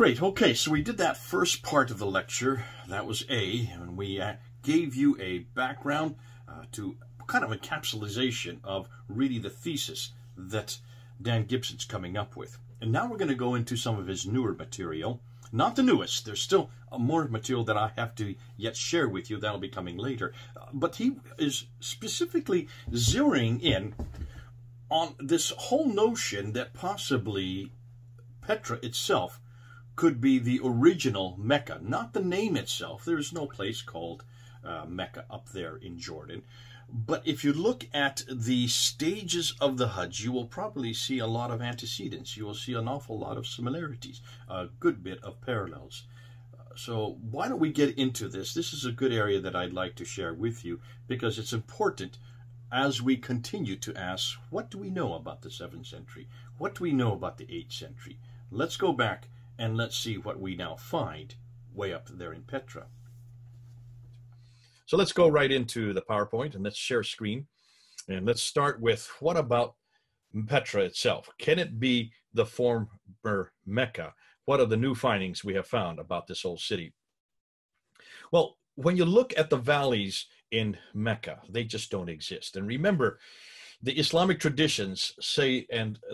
Great. Okay, so we did that first part of the lecture. That was A, and we gave you a background to kind of a encapsulation of really the thesis that Dan Gibson's coming up with. And now we're going to go into some of his newer material. Not the newest. There's still more material that I have to yet share with you. That'll be coming later. But he is specifically zeroing in on this whole notion that possibly Petra itself could be the original Mecca, not the name itself. There is no place called Mecca up there in Jordan. But if you look at the stages of the Hajj, you will probably see a lot of antecedents. You will see an awful lot of similarities, a good bit of parallels. So why don't we get into this? This is a good area that I'd like to share with you because it's important as we continue to ask, what do we know about the 7th century? What do we know about the 8th century? Let's go back and let's see what we now find way up there in Petra. So let's go right into the PowerPoint and let's share screen. And let's start with, what about Petra itself? Can it be the former Mecca? What are the new findings we have found about this old city? Well, when you look at the valleys in Mecca, they just don't exist. And remember, the Islamic traditions say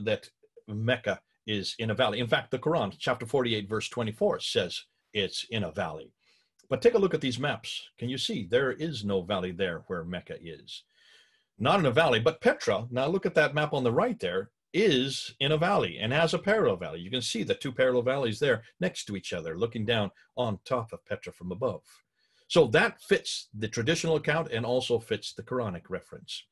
that Mecca is in a valley. In fact, the Quran, chapter 48, verse 24, says it's in a valley. But take a look at these maps. Can you see there is no valley there where Mecca is? Not in a valley, but Petra, now look at that map on the right there, is in a valley and has a parallel valley. You can see the two parallel valleys there next to each other, looking down on top of Petra from above. So that fits the traditional account and also fits the Quranic reference.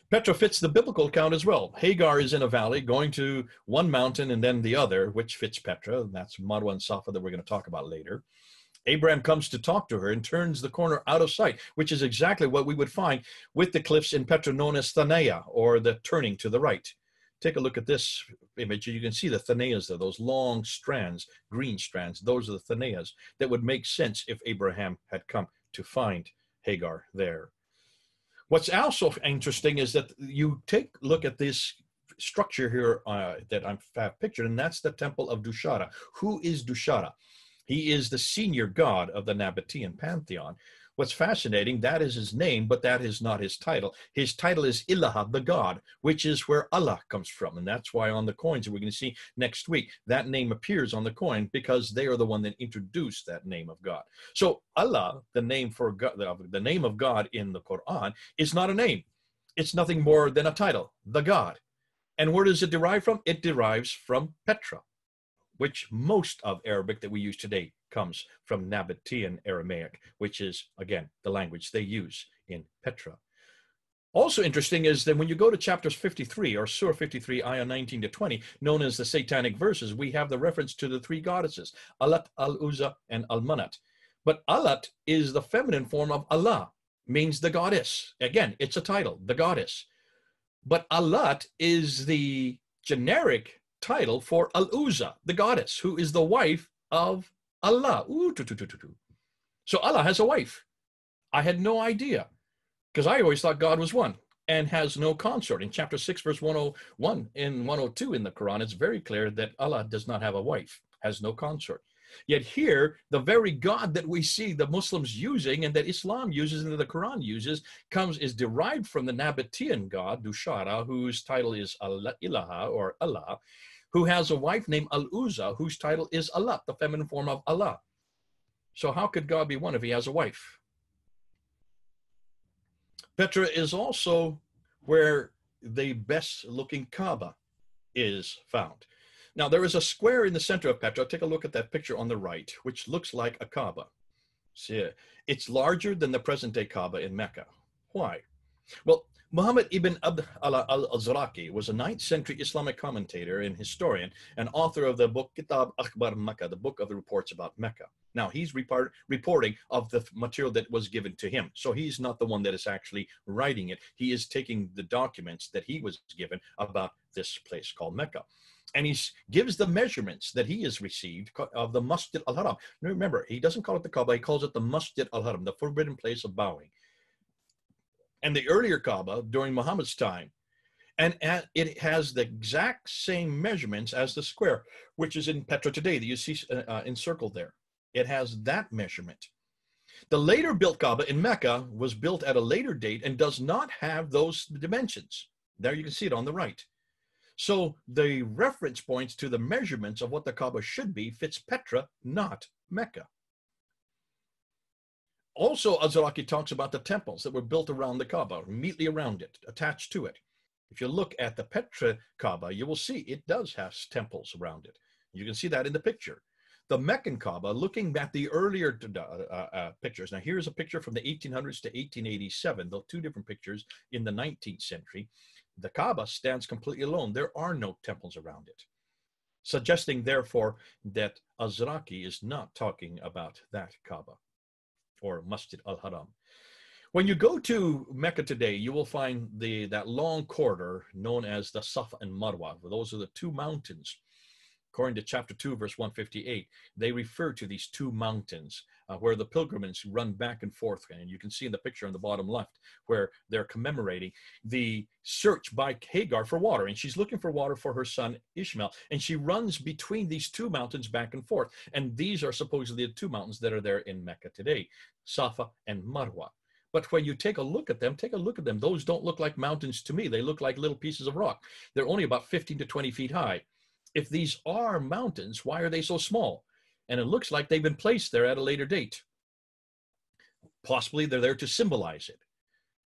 Petra fits the biblical account as well. Hagar is in a valley going to one mountain and then the other, which fits Petra. That's Marwa and Safa that we're going to talk about later. Abraham comes to talk to her and turns the corner out of sight, which is exactly what we would find with the cliffs in Petra known as Thanea, or the turning to the right. Take a look at this image. You can see the Thaneas there, those long strands, green strands. Those are the Thaneas that would make sense if Abraham had come to find Hagar there. What's also interesting is that you take a look at this structure here that I've pictured, and that's the temple of Dushara. Who is Dushara? He is the senior god of the Nabatean pantheon. What's fascinating, that is his name, but that is not his title. His title is Ilaha, the god, which is where Allah comes from. And that's why on the coins that we're going to see next week, that name appears on the coin because they are the one that introduced that name of God. So Allah, the name for God, the name of God in the Quran, is not a name. It's nothing more than a title, the God. And where does it derive from? It derives from Petra, which most of Arabic that we use today comes from Nabatean Aramaic, which is, again, the language they use in Petra. Also interesting is that when you go to chapters 53, or Surah 53, ayah 19 to 20, known as the Satanic verses, we have the reference to the three goddesses, Alat, Al-Uzza, and Al-Manat. But Alat is the feminine form of Allah, means the goddess. Again, it's a title, the goddess. But Alat is the generic title for Al-Uzza, the goddess, who is the wife of Allah. So Allah has a wife. I had no idea, because I always thought God was one and has no consort. In chapter 6, verse 101 and 102 in the Quran, it's very clear that Allah does not have a wife, has no consort. Yet here, the very God that we see the Muslims using and that Islam uses and that the Quran uses is derived from the Nabatean god, Dushara, whose title is Ilaha, or Allah, who has a wife named Al-Uzza, whose title is Allah, the feminine form of Allah. So how could God be one if he has a wife? Petra is also where the best-looking Kaaba is found. Now, there is a square in the center of Petra. Take a look at that picture on the right, which looks like a Kaaba. See, it's larger than the present-day Kaaba in Mecca. Why? Well, Muhammad ibn Abd Allah al-Azraqi was a 9th century Islamic commentator and historian and author of the book Kitab Akhbar Mecca, the book of the reports about Mecca. Now, he's reporting of the material that was given to him. So he's not the one that is actually writing it. He is taking the documents that he was given about this place called Mecca. And he gives the measurements that he has received of the Masjid al-Haram. Now remember, he doesn't call it the Kaaba, he calls it the Masjid al-Haram, the forbidden place of bowing. And the earlier Kaaba, during Muhammad's time, And it has the exact same measurements as the square, which is in Petra today that you see encircled there. It has that measurement. The later built Kaaba in Mecca was built at a later date and does not have those dimensions. There you can see it on the right. So the reference points to the measurements of what the Kaaba should be fits Petra, not Mecca. Also, Al-Zaraqi talks about the temples that were built around the Kaaba, immediately around it, attached to it. If you look at the Petra Kaaba, you will see it does have temples around it. You can see that in the picture. The Meccan Kaaba, looking at the earlier pictures, now here's a picture from the 1800s to 1887, though two different pictures in the 19th century. The Kaaba stands completely alone. There are no temples around it, suggesting, therefore, that Al-Zaraqi is not talking about that Kaaba or Masjid al-Haram. When you go to Mecca today, you will find that long corridor known as the Safa and Marwa. Those are the two mountains. According to chapter 2, verse 158, they refer to these two mountains where the pilgrims run back and forth. And you can see in the picture on the bottom left where they're commemorating the search by Hagar for water. And she's looking for water for her son Ishmael. And she runs between these two mountains back and forth. And these are supposedly the two mountains that are there in Mecca today, Safa and Marwa. But when you take a look at them, those don't look like mountains to me. They look like little pieces of rock. They're only about 15 to 20 feet high. If these are mountains, why are they so small? And it looks like they've been placed there at a later date. Possibly they're there to symbolize it,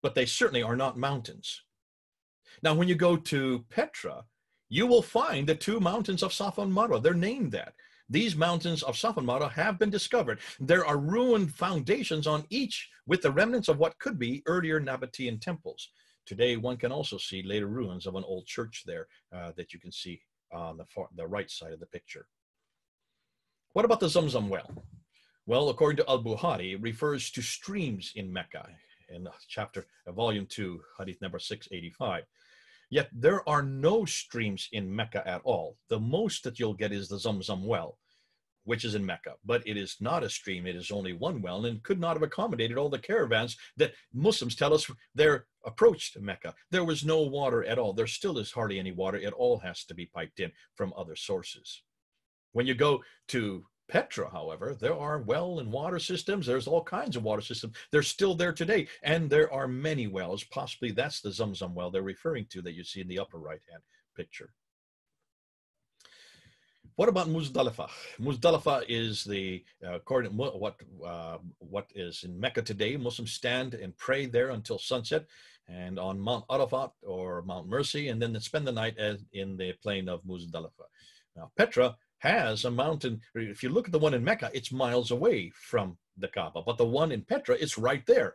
but they certainly are not mountains. Now, when you go to Petra, you will find the two mountains of Safa and Marwa. They're named that. These mountains of Safa and Marwa have been discovered. There are ruined foundations on each with the remnants of what could be earlier Nabatean temples. Today, one can also see later ruins of an old church there that you can see on the right side of the picture. What about the Zamzam well? Well, according to Al-Bukhari, it refers to streams in Mecca in volume 2, hadith number 685. Yet there are no streams in Mecca at all. The most that you'll get is the Zamzam well, which is in Mecca, but it is not a stream. It is only one well, and could not have accommodated all the caravans that Muslims tell us approached Mecca. There was no water at all. There still is hardly any water. It all has to be piped in from other sources. When you go to Petra, however, there are well and water systems. There's all kinds of water systems. They're still there today, and there are many wells. Possibly that's the Zamzam well they're referring to that you see in the upper right-hand picture. What about Muzdalifah? Muzdalifah is according to what is in Mecca today. Muslims stand and pray there until sunset, and on Mount Arafat or Mount Mercy, and then they spend the night in the plain of Muzdalifah. Now, Petra has a mountain. If you look at the one in Mecca, it's miles away from the Kaaba, but the one in Petra, it's right there.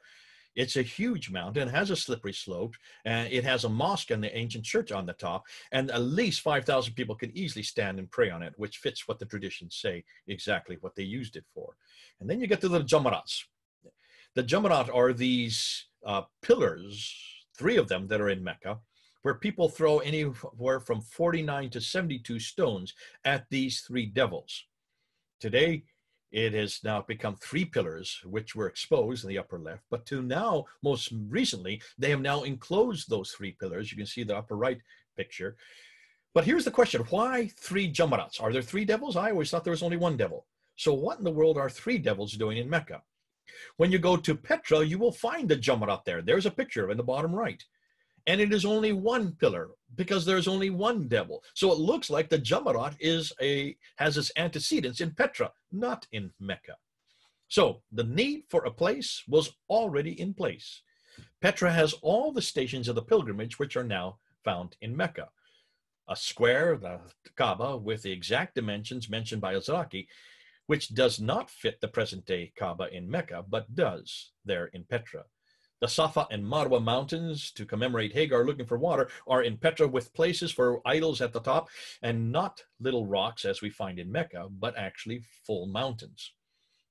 It's a huge mountain, has a slippery slope, and it has a mosque and the ancient church on the top, and at least 5,000 people can easily stand and pray on it, which fits what the traditions say, exactly what they used it for. And then you get to the Jamarats. The Jamarat are these pillars, 3 of them that are in Mecca, where people throw anywhere from 49 to 72 stones at these 3 devils. Today, it has now become 3 pillars, which were exposed in the upper left, but to now, most recently, they have now enclosed those 3 pillars. You can see the upper right picture. But here's the question, why 3 Jamarats? Are there 3 devils? I always thought there was only 1 devil. So what in the world are 3 devils doing in Mecca? When you go to Petra, you will find the Jamarat there. There's a picture in the bottom right. And it is only 1 pillar because there's only 1 devil. So it looks like the Jamarat has its antecedents in Petra, not in Mecca. So the need for a place was already in place. Petra has all the stations of the pilgrimage which are now found in Mecca. A square, the Kaaba, with the exact dimensions mentioned by Al-Zaraqi, which does not fit the present-day Kaaba in Mecca, but does there in Petra. The Safa and Marwa mountains, to commemorate Hagar looking for water, are in Petra with places for idols at the top, and not little rocks as we find in Mecca, but actually full mountains.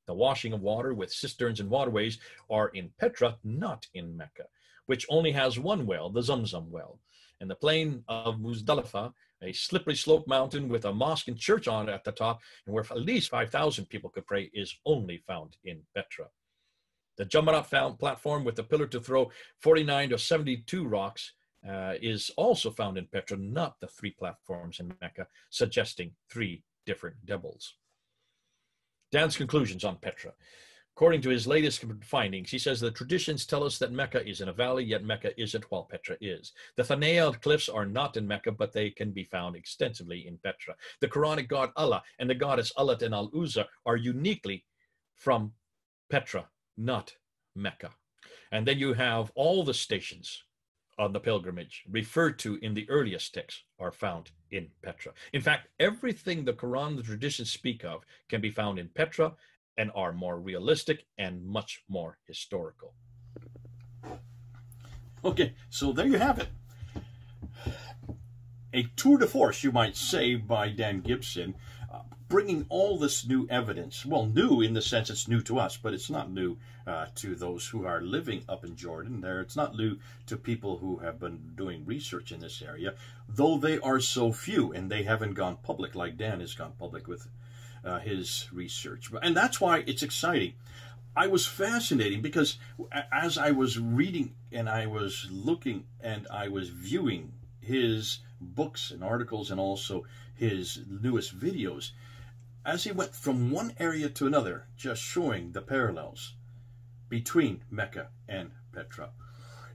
The washing of water with cisterns and waterways are in Petra, not in Mecca, which only has 1 well, the Zamzam well. And the plain of Muzdalifah, a slippery slope mountain with a mosque and church on it at the top, and where at least 5,000 people could pray, is only found in Petra. The Jamarat platform with the pillar to throw 49 to 72 rocks is also found in Petra, not the 3 platforms in Mecca, suggesting 3 different devils. Dan's conclusions on Petra. According to his latest findings, he says the traditions tell us that Mecca is in a valley, yet Mecca isn't while Petra is. The Thanael cliffs are not in Mecca, but they can be found extensively in Petra. The Quranic god Allah and the goddess Allat and Al-Uzza are uniquely from Petra, not Mecca. And then you have all the stations on the pilgrimage referred to in the earliest texts are found in Petra. In fact, everything the Quran and the traditions speak of can be found in Petra and are more realistic and much more historical. Okay, so there you have it. A tour de force, you might say, by Dan Gibson, bringing all this new evidence. Well, new in the sense it's new to us, but it's not new to those who are living up in Jordan. It's not new to people who have been doing research in this area, though they are so few, and they haven't gone public like Dan has gone public with his research. And that's why it's exciting. I was fascinating because as I was reading and I was looking and I was viewing his books and articles and also his newest videos, as he went from one area to another, just showing the parallels between Mecca and Petra,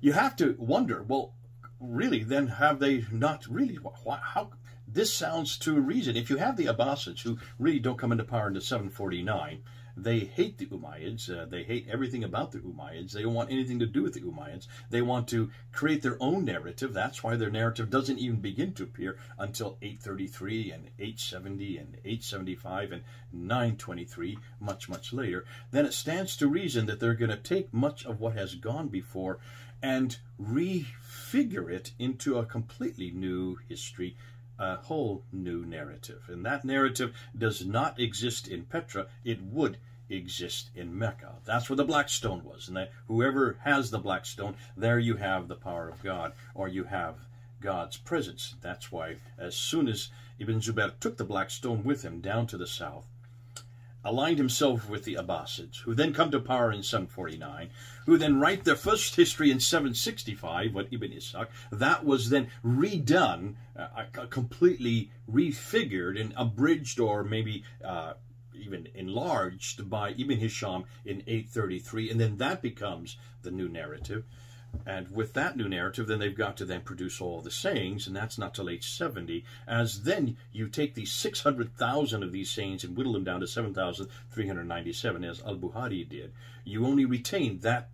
you have to wonder, well, really, then have they not really? How? This sounds to reason. If you have the Abbasids, who really don't come into power until 749, they hate the Umayyads. They hate everything about the Umayyads. They don't want anything to do with the Umayyads. They want to create their own narrative. That's why their narrative doesn't even begin to appear until 833 and 870 and 875 and 923, much, much later. Then it stands to reason that they're going to take much of what has gone before and refigure it into a completely new history, a whole new narrative. And that narrative does not exist in Petra. It would exist in Mecca. That's where the black stone was. And that whoever has the black stone, there you have the power of God, or you have God's presence. That's why as soon as Ibn Zubayr took the black stone with him down to the south, aligned himself with the Abbasids, who then come to power in 749, who then write their first history in 765, what Ibn Ishaq, that was then redone, completely refigured and abridged, or maybe even enlarged by Ibn Hisham in 833, and then that becomes the new narrative. And with that new narrative, then they've got to then produce all the sayings, and that's not till 870, as then you take these 600,000 of these sayings and whittle them down to 7,397, as Al-Bukhari did. You only retain that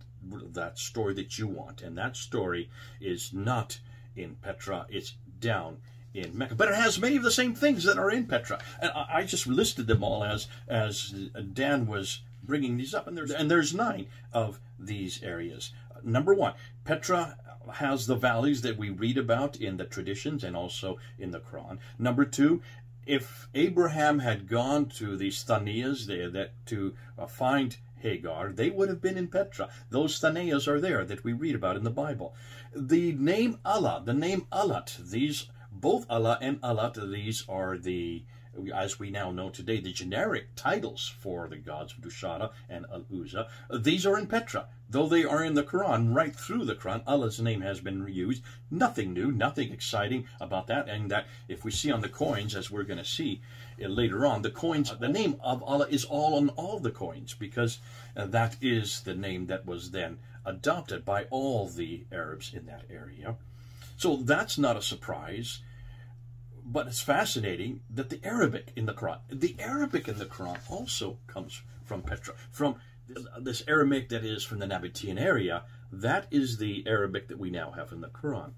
story that you want, and that story is not in Petra, it's down in Mecca. But it has many of the same things that are in Petra. And I just listed them all as Dan was bringing these up, and there's 9 of these areas. Number 1, Petra has the valleys that we read about in the traditions and also in the Quran. Number 2, if Abraham had gone to these Thanaeas to find Hagar, they would have been in Petra. Those Thanaeas are there that we read about in the Bible. The name Allah, the name Allat, these, both Allah and Allat, these are the, as we now know today, the generic titles for the gods of Dushara and Al-Uzza. These are in Petra, though they are in the Quran. Right through the Quran, Allah's name has been used. Nothing new, nothing exciting about that. And that, if we see on the coins, as we're going to see later on, the coins, the name of Allah is all on all the coins, because that is the name that was then adopted by all the Arabs in that area. So that's not a surprise. But it's fascinating that the Arabic in the Quran also comes from Petra, from this Aramaic that is from the Nabatean area. That is the Arabic that we now have in the Quran.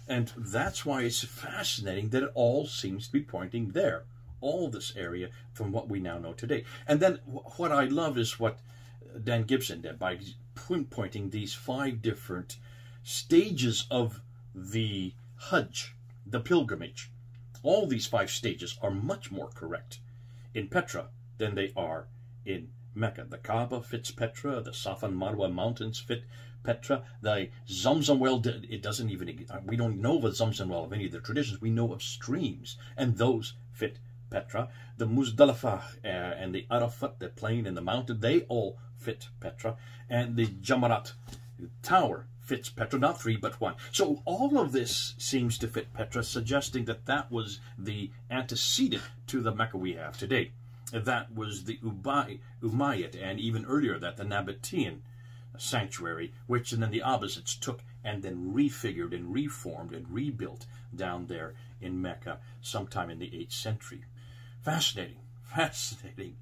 And that's why it's fascinating that it all seems to be pointing there, all this area from what we now know today. And then what I love is what Dan Gibson did by pinpointing these 5 different stages of the Hajj, the pilgrimage. All these 5 stages are much more correct in Petra than they are in Mecca. The Kaaba fits Petra, the Safa and Marwa mountains fit Petra, the Zamzam well, it doesn't even, we don't know of a Zamzam well of any of the traditions, we know of streams, and those fit Petra. The Muzdalifah and the Arafat, the plain and the mountain, they all fit Petra, and the Jamarat tower fits Petra, not 3 but 1. So all of this seems to fit Petra, suggesting that that was the antecedent to the Mecca we have today. That was the Umayyad, and even earlier that, the Nabatean sanctuary, which and then the Abbasids took and then refigured and reformed and rebuilt down there in Mecca sometime in the 8th century. Fascinating, fascinating.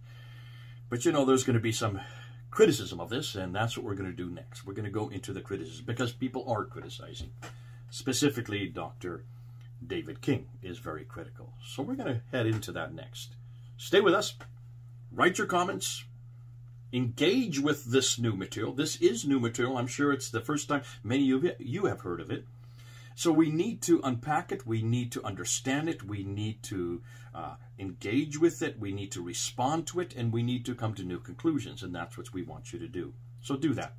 But you know, there's going to be some criticism of this, and that's what we're going to do next. We're going to go into the criticism, because people are criticizing. Specifically, Dr. David King is very critical. So we're going to head into that next. Stay with us. Write your comments. Engage with this new material. This is new material. I'm sure it's the first time many of you have heard of it. So we need to unpack it. We need to understand it. We need to engage with it. We need to respond to it. And we need to come to new conclusions. And that's what we want you to do. So do that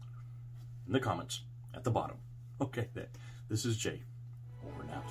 in the comments at the bottom. Okay, then. This is Jay. Over and out.